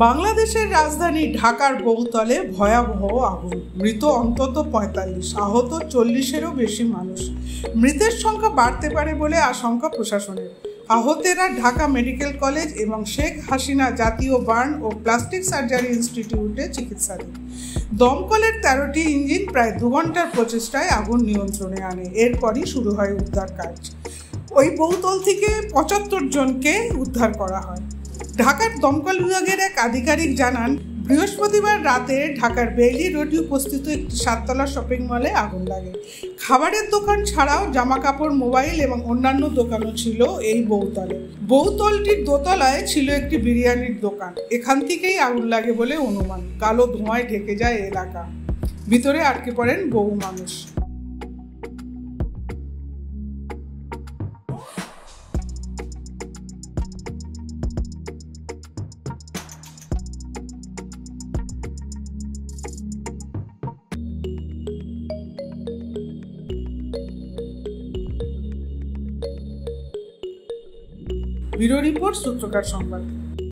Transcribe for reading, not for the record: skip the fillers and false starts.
বাংলাদেশের রাজধানী ঢাকার বহুতলে ভয়াবহ আগুন, মৃত অন্তত ৪৫, আহত ৪০-এরও বেশি মানুষ। মৃতের সংখ্যা বাড়তে পারে বলে আশঙ্কা প্রশাসনের। আহতেরা ঢাকা মেডিকেল কলেজ এবং শেখ হাসিনা জাতীয় বার্ন ও প্লাস্টিক সার্জারি ইনস্টিটিউটে চিকিৎসাধীন। দমকলের ১৩টি ইঞ্জিন প্রায় ২ ঘন্টার প্রচেষ্টায় আগুন নিয়ন্ত্রণে আনে। এরপরই শুরু হয় উদ্ধার কাজ। ওই বহুতল থেকে ৭৫ জনকে উদ্ধার করা হয়। ঢাকার দমকল বিভাগের এক আধিকারিক জানান, বৃহস্পতিবার রাতে ঢাকার বেইলি রোডে উপস্থিত একটি ৭তলা শপিং মলে আগুন লাগে। খাবারের দোকান ছাড়াও জামা কাপড়, মোবাইল এবং অন্যান্য দোকানও ছিল এই বহুতলে। বহুতলটির দোতলায় ছিল একটি বিরিয়ানির দোকান। এখান থেকেই আগুন লাগে বলে অনুমান। কালো ধোঁয়ায় ঢেকে যায় এলাকা। ভিতরে আটকে পড়েন বহু মানুষ। ব্যুরো রিপোর্ট, সূত্রকার সংবাদ।